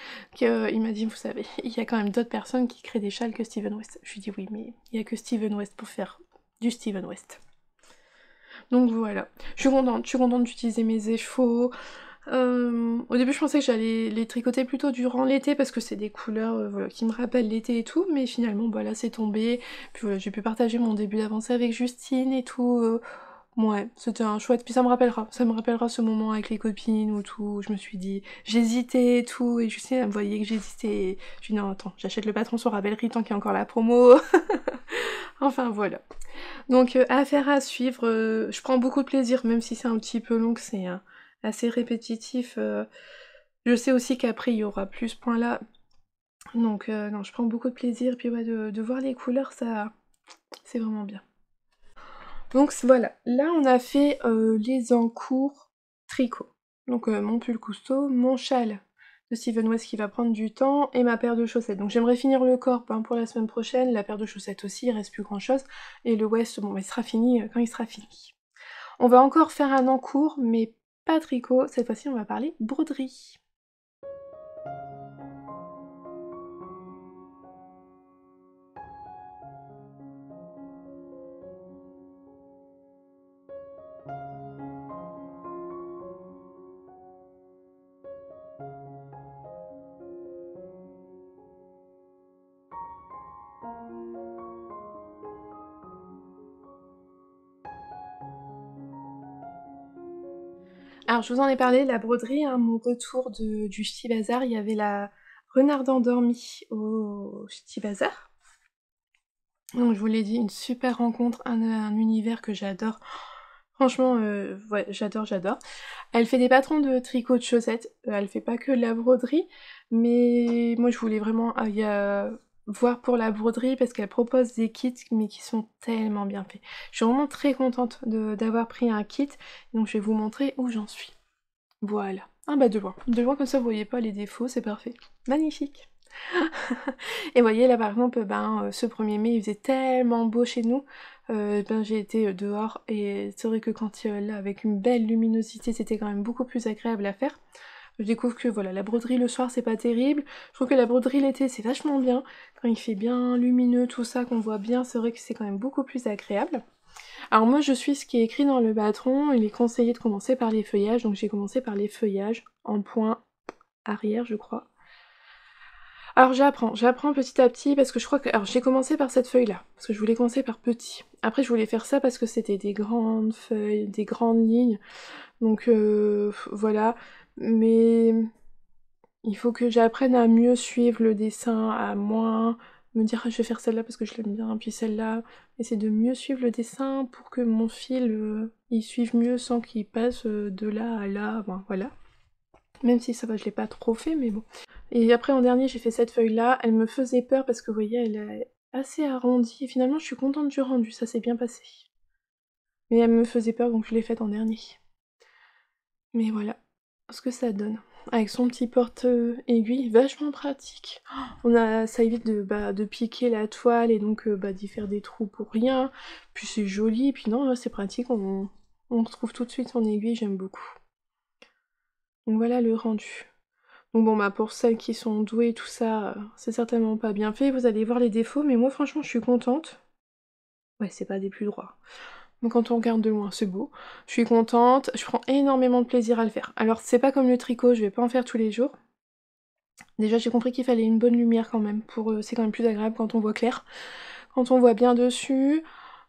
il m'a dit, vous savez, il y a quand même d'autres personnes qui créent des châles que Steven West. Je lui dis oui, mais il n'y a que Steven West pour faire du Steven West. Donc voilà, je suis contente d'utiliser mes écheveaux. Au début je pensais que j'allais les tricoter plutôt durant l'été parce que c'est des couleurs voilà, qui me rappellent l'été et tout, mais finalement bah, là c'est tombé. Puis voilà, j'ai pu partager mon début d'avancée avec Justine et tout. Ouais, c'était un chouette, puis ça me rappellera ce moment avec les copines ou tout, où je me suis dit, j'hésitais et tout, et Justine elle me voyait que j'hésitais, et je dis non attends, j'achète le patron sur Ravelry tant qu'il y a encore la promo. Enfin voilà. Donc affaire à suivre, je prends beaucoup de plaisir, même si c'est un petit peu long, que c'est assez répétitif. Je sais aussi qu'après il y aura plus ce point là, donc non, je prends beaucoup de plaisir, puis ouais, de voir les couleurs, ça, c'est vraiment bien. Donc voilà, là on a fait les encours tricot. Donc mon pull cousteau, mon châle de Steven West qui va prendre du temps, et ma paire de chaussettes. Donc j'aimerais finir le corps pour la semaine prochaine, la paire de chaussettes aussi, il reste plus grand chose, et le West, bon, il sera fini quand il sera fini. On va encore faire un encours, mais pas tricot, cette fois-ci on va parler broderie. Alors je vous en ai parlé, la broderie, hein, mon retour du Ch'ti Bazar, il y avait la renarde endormie au Ch'ti Bazar. Donc je vous l'ai dit, une super rencontre, un univers que j'adore. Franchement, ouais, j'adore. Elle fait des patrons de tricot de chaussettes, elle fait pas que de la broderie, mais moi je voulais vraiment voir pour la broderie parce qu'elle propose des kits mais qui sont tellement bien faits. Je suis vraiment très contente d'avoir pris un kit, donc je vais vous montrer où j'en suis. Voilà. Ah bah de loin comme ça vous voyez pas les défauts, c'est parfait. Magnifique. Et vous voyez là par exemple, ce 1er mai il faisait tellement beau chez nous, j'ai été dehors et c'est vrai que quand là avec une belle luminosité c'était quand même beaucoup plus agréable à faire. Je découvre que voilà, la broderie le soir c'est pas terrible, je trouve que la broderie l'été c'est vachement bien, quand il fait bien lumineux tout ça, qu'on voit bien, c'est vrai que c'est quand même beaucoup plus agréable. Alors moi je suis ce qui est écrit dans le patron, il est conseillé de commencer par les feuillages, donc j'ai commencé par les feuillages en point arrière je crois. Alors j'apprends petit à petit parce que je crois que... Alors j'ai commencé par cette feuille-là, parce que je voulais commencer par petit. Après je voulais faire ça parce que c'était des grandes feuilles, des grandes lignes, donc voilà. Mais il faut que j'apprenne à mieux suivre le dessin, à moins me dire ah, je vais faire celle-là parce que je l'aime bien, puis celle-là. Essayer de mieux suivre le dessin pour que mon fil il suive mieux sans qu'il passe de là à là, ben, voilà. Même si ça va, je l'ai pas trop fait, mais bon. Et après en dernier j'ai fait cette feuille-là, elle me faisait peur parce que vous voyez elle est assez arrondie, et finalement je suis contente du rendu, ça s'est bien passé. Mais elle me faisait peur donc je l'ai faite en dernier. Mais voilà ce que ça donne. Avec son petit porte-aiguille, vachement pratique. Ça évite de piquer la toile et donc d'y faire des trous pour rien. Puis c'est joli, puis non, c'est pratique, on retrouve tout de suite son aiguille, j'aime beaucoup. Donc voilà le rendu. Donc bon bah pour celles qui sont douées tout ça, c'est certainement pas bien fait, vous allez voir les défauts, mais moi franchement je suis contente. Ouais, c'est pas des plus droits. Donc quand on regarde de loin, c'est beau. Je suis contente, je prends énormément de plaisir à le faire. Alors c'est pas comme le tricot, je vais pas en faire tous les jours. Déjà j'ai compris qu'il fallait une bonne lumière quand même, c'est quand même plus agréable quand on voit clair. Quand on voit bien dessus,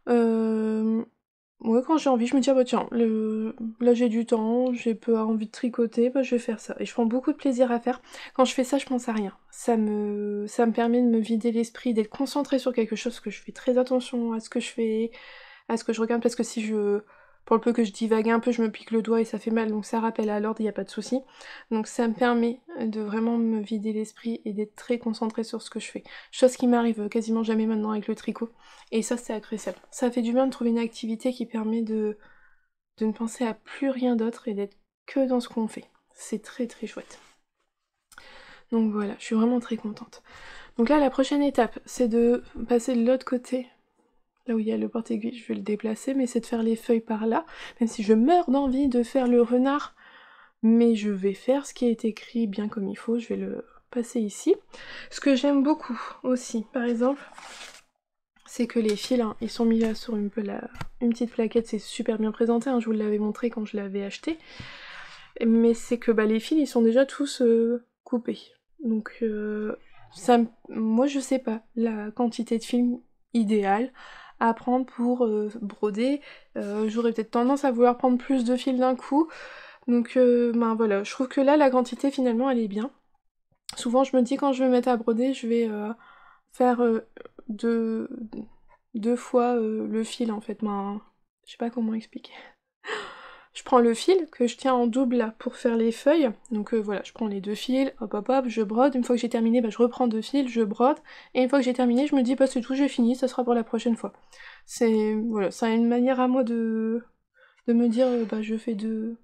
ouais, quand j'ai envie, je me dis, ah bah tiens, là j'ai du temps, j'ai peu envie de tricoter, bah je vais faire ça. Et je prends beaucoup de plaisir à faire. Quand je fais ça, je pense à rien. Ça me permet de me vider l'esprit, d'être concentrée sur quelque chose, que je fais très attention à ce que je fais, à ce que je regarde, parce que pour le peu que je divague un peu, je me pique le doigt et ça fait mal, donc ça rappelle à l'ordre, il n'y a pas de souci. Donc ça me permet de vraiment me vider l'esprit et d'être très concentrée sur ce que je fais. Chose qui m'arrive quasiment jamais maintenant avec le tricot. Et ça, c'est appréciable. Ça fait du bien de trouver une activité qui permet de ne penser à plus rien d'autre et d'être que dans ce qu'on fait. C'est très très chouette. Donc voilà, je suis vraiment très contente. Donc là, la prochaine étape, c'est de passer de l'autre côté. Là où il y a le porte-aiguille, je vais le déplacer, mais c'est de faire les feuilles par là. Même si je meurs d'envie de faire le renard, mais je vais faire ce qui est écrit bien comme il faut, je vais le passer ici. Ce que j'aime beaucoup aussi, par exemple, c'est que les fils, hein, ils sont mis là sur une petite plaquette, c'est super bien présenté, hein, je vous l'avais montré quand je l'avais acheté. Mais c'est que les fils, ils sont déjà tous coupés. Donc moi je sais pas la quantité de fils idéale à prendre pour broder. J'aurais peut-être tendance à vouloir prendre plus de fils d'un coup. Donc voilà, je trouve que là la quantité finalement elle est bien. Souvent je me dis quand je vais me mettre à broder, je vais faire deux fois le fil en fait. Je sais pas comment expliquer. Je prends le fil que je tiens en double là pour faire les feuilles. Donc voilà, je prends les deux fils, hop hop hop, je brode. Une fois que j'ai terminé, je reprends deux fils, je brode. Et une fois que j'ai terminé, je me dis c'est tout, j'ai fini, ça sera pour la prochaine fois. Voilà, c'est une manière à moi de me dire je fais deux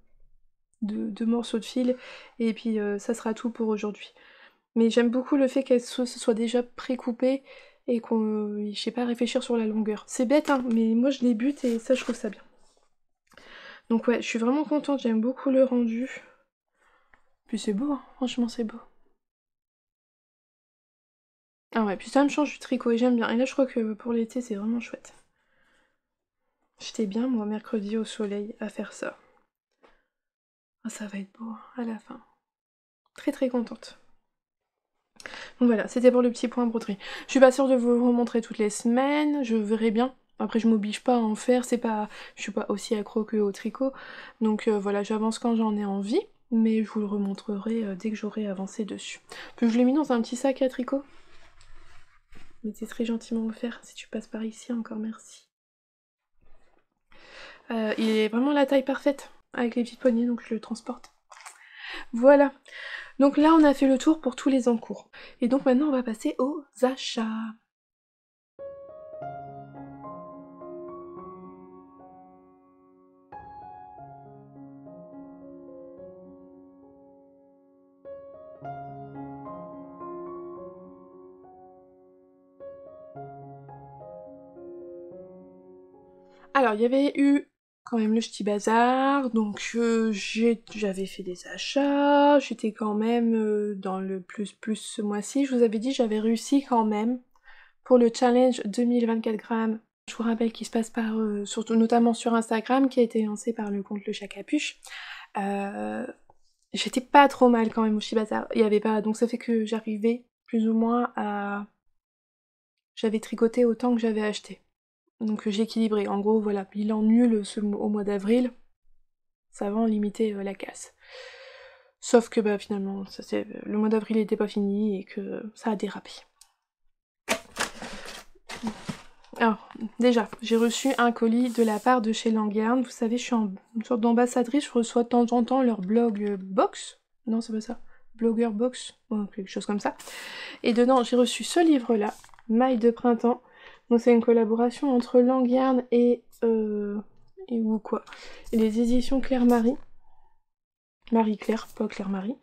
morceaux de fil et puis ça sera tout pour aujourd'hui. Mais j'aime beaucoup le fait ce soit déjà précoupé et qu'on, je sais pas, réfléchir sur la longueur. C'est bête hein, mais moi je les bute et ça je trouve ça bien. Donc ouais, je suis vraiment contente, j'aime beaucoup le rendu. Puis c'est beau, hein, franchement c'est beau. Ah ouais, puis ça me change du tricot et j'aime bien. Et là je crois que pour l'été c'est vraiment chouette. J'étais bien moi mercredi au soleil à faire ça. Ah ça va être beau à la fin. Très très contente. Donc voilà, c'était pour le petit point broderie. Je suis pas sûre de vous remontrer toutes les semaines, je verrai bien. Après je m'oblige pas à en faire, je suis pas aussi accro que au tricot. Donc voilà, j'avance quand j'en ai envie, mais je vous le remontrerai dès que j'aurai avancé dessus. Puis je l'ai mis dans un petit sac à tricot. Mais c'est très gentiment offert, si tu passes par ici, encore merci. Il est vraiment la taille parfaite, avec les petites poignées, donc je le transporte. Voilà. Donc là, on a fait le tour pour tous les encours. Et donc maintenant, on va passer aux achats. Alors, il y avait eu quand même le Ch'ti Bazar, donc j'avais fait des achats, j'étais quand même dans le plus ce mois-ci. Je vous avais dit, j'avais réussi quand même pour le challenge 2024 grammes. Je vous rappelle qu'il se passe surtout notamment sur Instagram, qui a été lancé par le compte Le Chat Capuche. J'étais pas trop mal quand même au Ch'ti Bazar. Il y avait pas, donc ça fait que j'arrivais plus ou moins à... J'avais tricoté autant que j'avais acheté. Donc j'ai équilibré. En gros, voilà, bilan nul au mois d'avril, ça va en limiter la casse. Sauf que bah finalement, le mois d'avril n'était pas fini et que ça a dérapé. Alors, déjà, j'ai reçu un colis de la part de chez Languerne. Vous savez, je suis une sorte d'ambassadrice, je reçois de temps en temps leur blog box. Non, c'est pas ça. Blogger box, ou quelque chose comme ça. Et dedans, j'ai reçu ce livre-là, Maille de printemps. Donc c'est une collaboration entre Languerne et ou quoi. Et les éditions Claire-Marie. Marie-Claire, pas Claire-Marie.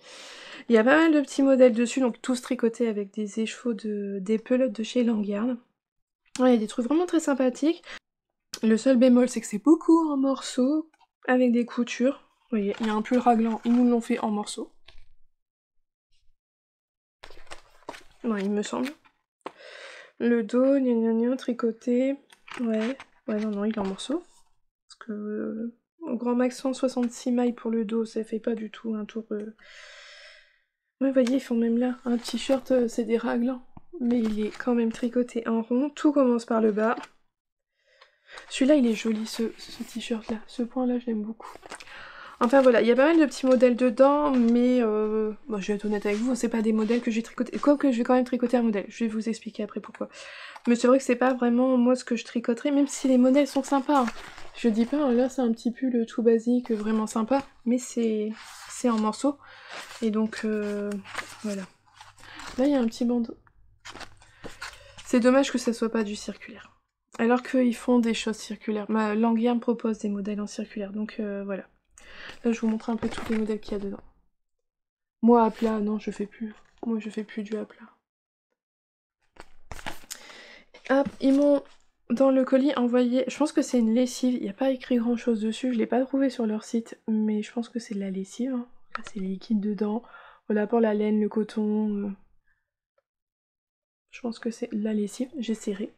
Il y a pas mal de petits modèles dessus, donc tous tricotés avec des écheveaux des pelotes de chez Languerne. Ouais, il y a des trucs vraiment très sympathiques. Le seul bémol, c'est que c'est beaucoup en morceaux, avec des coutures. Vous voyez, il y a un pull raglan, ils nous l'ont fait en morceaux. Ouais, il me semble. Le dos, gna tricoté. Ouais, non, il est en morceaux. Parce que au grand max 166 mailles pour le dos, ça fait pas du tout un tour... Ouais, vous voyez, ils font même là un t-shirt, c'est des raglans. Mais il est quand même tricoté en rond. Tout commence par le bas. Celui-là, il est joli, ce t-shirt-là. Ce point-là, je l'aime beaucoup. Enfin voilà, il y a pas mal de petits modèles dedans, mais bon, je vais être honnête avec vous, c'est pas des modèles que j'ai tricoté. Quoique je vais quand même tricoter un modèle, je vais vous expliquer après pourquoi. Mais c'est vrai que c'est pas vraiment moi ce que je tricoterais, même si les modèles sont sympas. Hein. Je dis pas, hein, là c'est un petit pull tout basique, vraiment sympa, mais c'est en morceaux. Et donc voilà. Là il y a un petit bandeau. C'est dommage que ça soit pas du circulaire. Alors qu'ils font des choses circulaires. Ma Languerne me propose des modèles en circulaire, donc voilà. Là, je vous montre un peu tous les modèles qu'il y a dedans. Moi, à plat, non, je fais plus. Moi, je fais plus du à plat. Hop, ils m'ont, dans le colis, envoyé... Je pense que c'est une lessive. Il n'y a pas écrit grand-chose dessus. Je l'ai pas trouvé sur leur site, mais je pense que c'est de la lessive. Hein. Là, c'est liquide dedans. Voilà, pour la laine, le coton... Je pense que c'est la lessive. J'ai serré.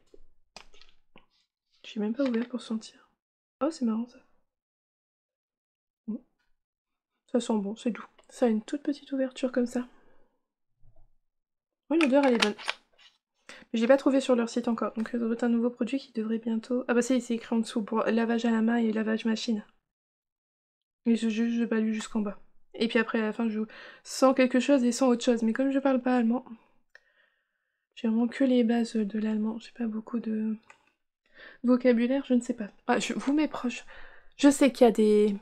J'ai même pas ouvert pour sentir. Oh, c'est marrant, ça. Bon. Ça sent bon, c'est doux. Ça a une toute petite ouverture comme ça. Oui, l'odeur, elle est bonne. Je l'ai pas trouvé sur leur site encore, donc ça doit être un nouveau produit qui devrait bientôt... Ah bah c'est écrit en dessous, pour lavage à la main et lavage machine. Mais je n'ai pas lu jusqu'en bas. Et puis après, à la fin, je sens quelque chose et sans autre chose. Mais comme je parle pas allemand, j'ai vraiment que les bases de l'allemand. J'ai pas beaucoup de vocabulaire, je ne sais pas. Ah, vous mes proches, je sais qu'il y a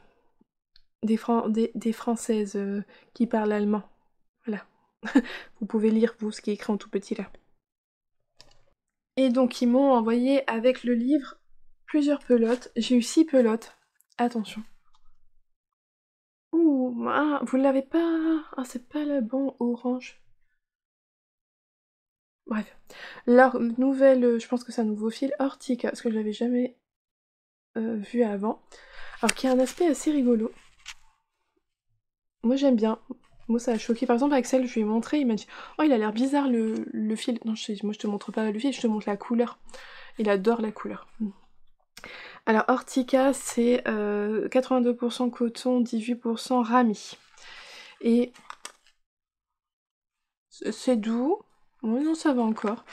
des Françaises qui parlent allemand. Voilà. Vous pouvez lire, vous, ce qui est écrit en tout petit là. Et donc ils m'ont envoyé avec le livre plusieurs pelotes. J'ai eu 6 pelotes. Attention. Ouh, ah, vous l'avez pas... Ah, c'est pas le bon orange. Bref. Leur nouvelle... Je pense que c'est un nouveau fil Ortica, parce que je l'avais jamais vu avant. Alors qui a un aspect assez rigolo. Moi j'aime bien. Moi ça a choqué. Par exemple Axel, je lui ai montré, il m'a dit « Oh il a l'air bizarre le fil. » Non, moi je te montre pas le fil, je te montre la couleur. Il adore la couleur. Alors Ortica c'est 82% coton, 18% rami. Et c'est doux. Oui non ça va encore.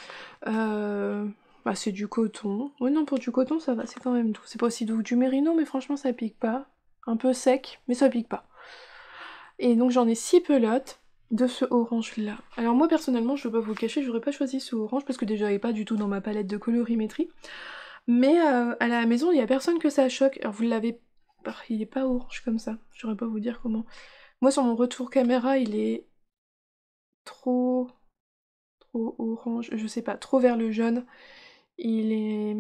Bah c'est du coton. Oui non pour du coton ça va, c'est quand même doux. C'est pas aussi doux que du mérino mais franchement ça pique pas. Un peu sec mais ça pique pas. Et donc j'en ai 6 pelotes de ce orange là. Alors moi personnellement je vais pas vous le cacher, j'aurais pas choisi ce orange parce que déjà il est pas du tout dans ma palette de colorimétrie. Mais à la maison il y a personne que ça choque. Alors vous l'avez... Il est pas orange comme ça, je saurais pas vous dire comment. Moi sur mon retour caméra il est trop orange, je sais pas, trop vers le jaune. Il est...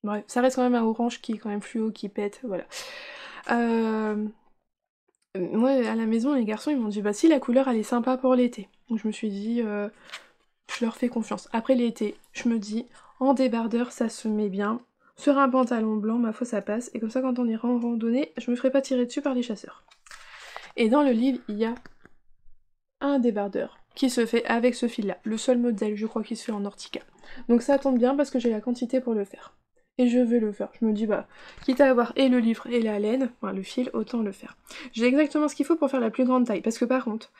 Bref, ça reste quand même un orange qui est quand même fluo, qui pète, voilà. Moi, à la maison, les garçons, ils m'ont dit, bah si, la couleur, elle est sympa pour l'été. Donc je me suis dit, je leur fais confiance. Après l'été, je me dis, en débardeur, ça se met bien. Sur un pantalon blanc, ma foi, ça passe. Et comme ça, quand on ira en randonnée, je me ferai pas tirer dessus par les chasseurs. Et dans le livre, il y a un débardeur qui se fait avec ce fil-là. Le seul modèle, je crois, qui se fait en Ortica. Donc ça tombe bien parce que j'ai la quantité pour le faire. Et je vais le faire. Je me dis, bah, quitte à avoir et le livre et la laine, enfin le fil, autant le faire. J'ai exactement ce qu'il faut pour faire la plus grande taille. Parce que par contre,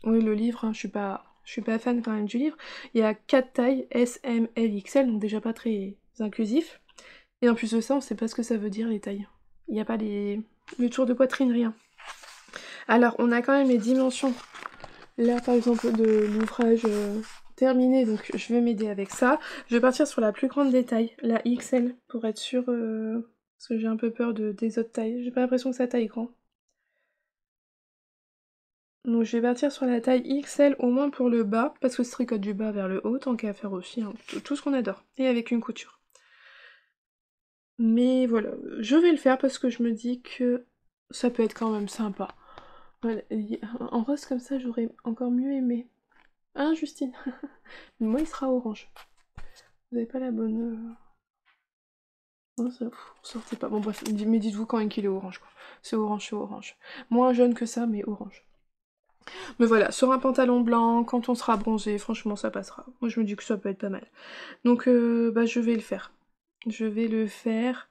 Oui, le livre, hein, je suis pas fan quand même du livre. Il y a 4 tailles, S, M, L, XL, donc déjà pas très inclusif. Et en plus de ça, on sait pas ce que ça veut dire les tailles. Il n'y a pas le tour de poitrine, rien. Alors, on a quand même les dimensions. Là, par exemple, de l'ouvrage terminé, donc je vais m'aider avec ça. Je vais partir sur la plus grande des tailles, la XL, pour être sûre, parce que j'ai un peu peur des autres tailles. J'ai pas l'impression que ça taille grand. Donc je vais partir sur la taille XL au moins pour le bas, parce que je tricote du bas vers le haut, tant qu'à faire aussi, hein, tout ce qu'on adore, et avec une couture. Mais voilà, je vais le faire parce que je me dis que ça peut être quand même sympa. Voilà, en rose comme ça, j'aurais encore mieux aimé. Hein, Justine? Mais moi, il sera orange. Vous avez pas la bonne... Non, ça... sortez pas. Bon bref, mais dites-vous quand même qu'il est orange, quoi. C'est orange, c'est orange. Moins jaune que ça, mais orange. Mais voilà, sur un pantalon blanc, quand on sera bronzé, franchement, ça passera. Moi, je me dis que ça peut être pas mal. Donc, bah, je vais le faire. Je vais le faire.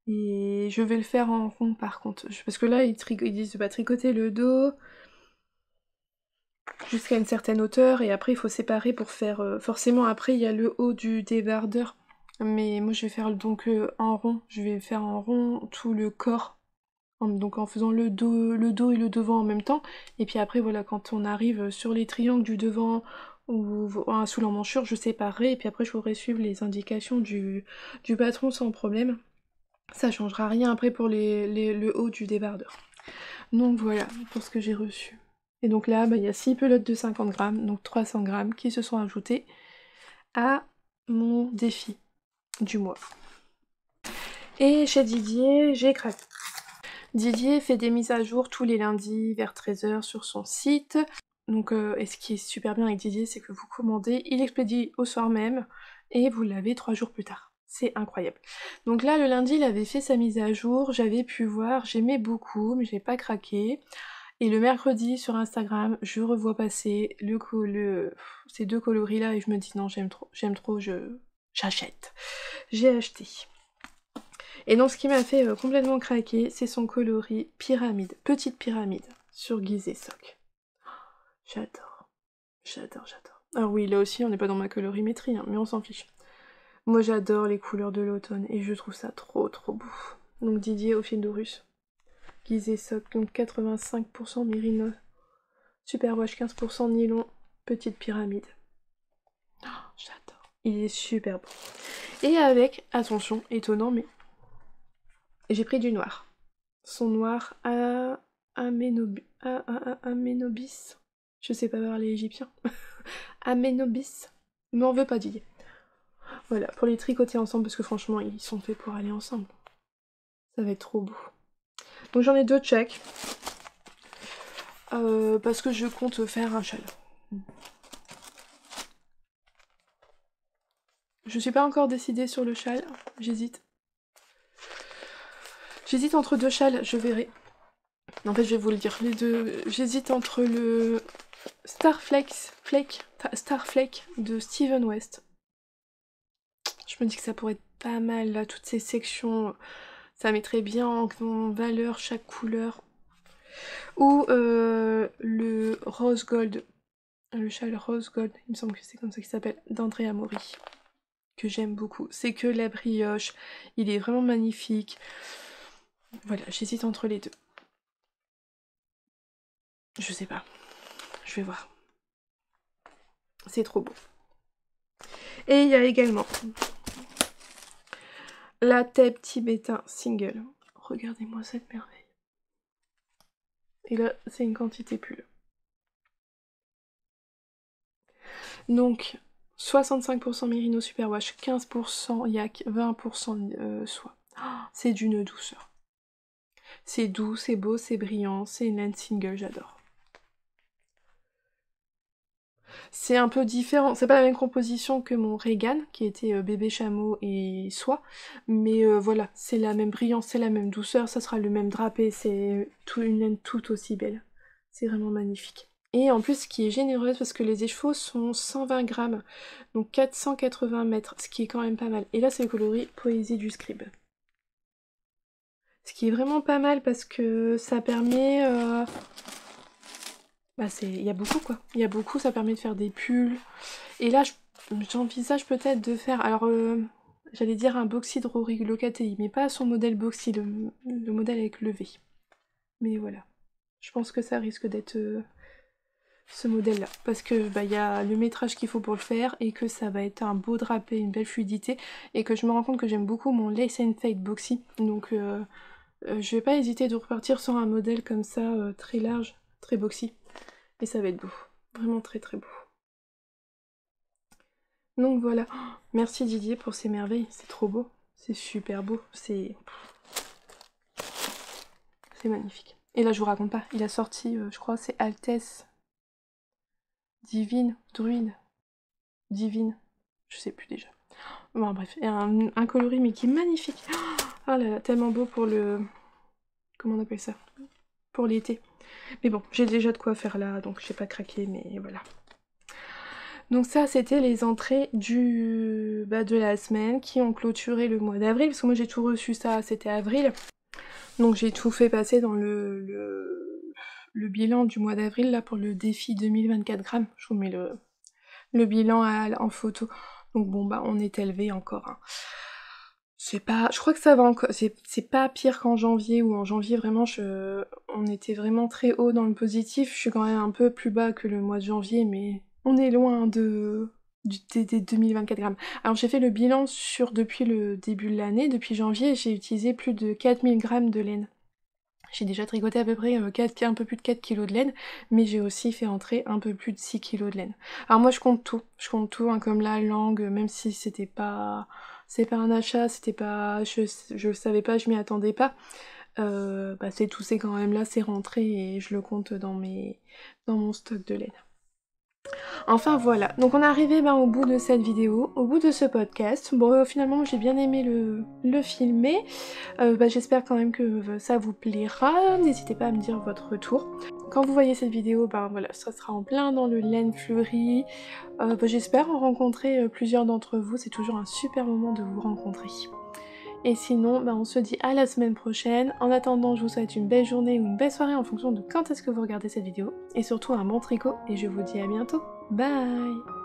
Et je vais le faire en rond, par contre. Parce que là, ils disent bah, tricoter le dos jusqu'à une certaine hauteur. Et après, il faut séparer pour faire... forcément, après, il y a le haut du débardeur. Mais moi, je vais faire donc en rond. Je vais faire en rond tout le corps. Donc en faisant le dos et le devant en même temps. Et puis après, voilà, quand on arrive sur les triangles du devant ou sous l'emmanchure, je séparerai. Et puis après, je pourrai suivre les indications du patron sans problème. Ça changera rien après pour le haut du débardeur. Donc voilà, pour ce que j'ai reçu. Et donc là, bah, il y a 6 pelotes de 50 grammes, donc 300 grammes, qui se sont ajoutées à mon défi du mois. Et chez Didier, j'ai craqué. Didier fait des mises à jour tous les lundis vers 13h sur son site. Donc, et ce qui est super bien avec Didier, c'est que vous commandez, il expédie au soir même, et vous l'avez 3 jours plus tard. C'est incroyable. Donc là, le lundi, il avait fait sa mise à jour, j'avais pu voir, j'aimais beaucoup, mais j'ai pas craqué. Et le mercredi, sur Instagram, je revois passer ces 2 coloris-là, et je me dis non, j'aime trop, j'achète. J'ai acheté. Et donc ce qui m'a fait complètement craquer, c'est son coloris pyramide, petite pyramide, sur Guise et Sock. J'adore, j'adore, j'adore. Alors oui, là aussi on n'est pas dans ma colorimétrie, hein, mais on s'en fiche. Moi j'adore les couleurs de l'automne et je trouve ça trop beau. Donc Didier au fil d'Horus. Guise et Sock, donc 85% mérino. Superwash 15% nylon, petite pyramide. Oh, j'adore. Il est super beau. Et avec, attention, étonnant, mais j'ai pris du noir. Son noir à Aménobis. Je sais pas parler égyptien. Aménobis. Mais on veut pas Didier. Voilà, pour les tricoter ensemble, parce que franchement, ils sont faits pour aller ensemble. Ça va être trop beau. Donc j'en ai 2 tchèques. Parce que je compte faire un châle. Je suis pas encore décidée sur le châle. J'hésite. J'hésite entre 2 châles, je verrai. En fait, je vais vous le dire. Les deux. J'hésite entre le Starflake de Steven West. Je me dis que ça pourrait être pas mal, là, toutes ces sections. Ça mettrait bien en valeur chaque couleur. Ou le Rose Gold. Le châle Rose Gold, il me semble que c'est comme ça qu'il s'appelle, d'Andrea Mori. Que j'aime beaucoup. C'est que la brioche. Il est vraiment magnifique. Voilà, j'hésite entre les deux. Je sais pas. Je vais voir. C'est trop beau. Et il y a également la thèbe tibétain single. Regardez-moi cette merveille. Et là, c'est une quantité pull. Donc, 65% Merino Superwash, 15% Yak, 20% soie. Oh, c'est d'une douceur. C'est doux, c'est beau, c'est brillant, c'est une laine single, j'adore. C'est un peu différent, c'est pas la même composition que mon Regan, qui était bébé chameau et soie, mais voilà, c'est la même brillance, c'est la même douceur, ça sera le même drapé, c'est une laine tout aussi belle. C'est vraiment magnifique. Et en plus, ce qui est généreuse, parce que les échevaux sont 120 grammes, donc 480 mètres, ce qui est quand même pas mal. Et là, c'est le coloris Poésie du Scribe. Ce qui est vraiment pas mal, parce que ça permet Bah il y a beaucoup quoi. Il y a beaucoup, ça permet de faire des pulls. Et là, j'envisage peut-être de faire, alors j'allais dire un boxy de Rory Locatei, mais pas son modèle boxy, le modèle avec le V. Mais voilà. Je pense que ça risque d'être ce modèle-là. Parce que bah, y a le métrage qu'il faut pour le faire et que ça va être un beau drapé, une belle fluidité. Et que je me rends compte que j'aime beaucoup mon Lace and Fade boxy. Donc je vais pas hésiter de repartir sur un modèle comme ça, très large, très boxy. Et ça va être beau. Vraiment très très beau. Donc voilà. Oh, merci Didier pour ces merveilles. C'est trop beau. C'est super beau. C'est magnifique. Et là je vous raconte pas. Il a sorti, je crois c'est Altesse Divine, Druide, Divine, je sais plus déjà. Bon bref, et un coloris mais qui est magnifique. Oh là là, tellement beau pour le... Comment on appelle ça? Pour l'été. Mais bon, j'ai déjà de quoi faire là, donc j'ai pas craqué, mais voilà. Donc ça, c'était les entrées de la semaine qui ont clôturé le mois d'avril, parce que moi j'ai tout reçu ça, c'était avril. Donc j'ai tout fait passer dans le bilan du mois d'avril, là, pour le défi 2024 grammes. Je vous mets le bilan en photo. Donc bon, bah on est élevé encore. Hein. C'est pas... Je crois que ça va encore... C'est pas pire qu'en janvier, où en janvier, vraiment, on était vraiment très haut dans le positif. Je suis quand même un peu plus bas que le mois de janvier, mais on est loin des 2024 grammes. Alors j'ai fait le bilan depuis le début de l'année, depuis janvier, j'ai utilisé plus de 4000 grammes de laine. J'ai déjà tricoté à peu près un peu plus de 4 kilos de laine, mais j'ai aussi fait entrer un peu plus de 6 kilos de laine. Alors moi je compte tout, hein, comme la langue, même si c'est pas un achat, c'était pas, je savais pas, je m'y attendais pas. Bah c'est quand même là, c'est rentré et je le compte dans mon stock de laine. Enfin voilà, donc on est arrivé au bout de cette vidéo, au bout de ce podcast. Bon finalement j'ai bien aimé le filmer. J'espère quand même que ça vous plaira, n'hésitez pas à me dire votre retour. Quand vous voyez cette vidéo, voilà, ça sera en plein dans le laine fleuri. J'espère en rencontrer plusieurs d'entre vous, c'est toujours un super moment de vous rencontrer. Et sinon, on se dit à la semaine prochaine. En attendant, je vous souhaite une belle journée ou une belle soirée en fonction de quand est-ce que vous regardez cette vidéo. Et surtout un bon tricot, et je vous dis à bientôt. Bye!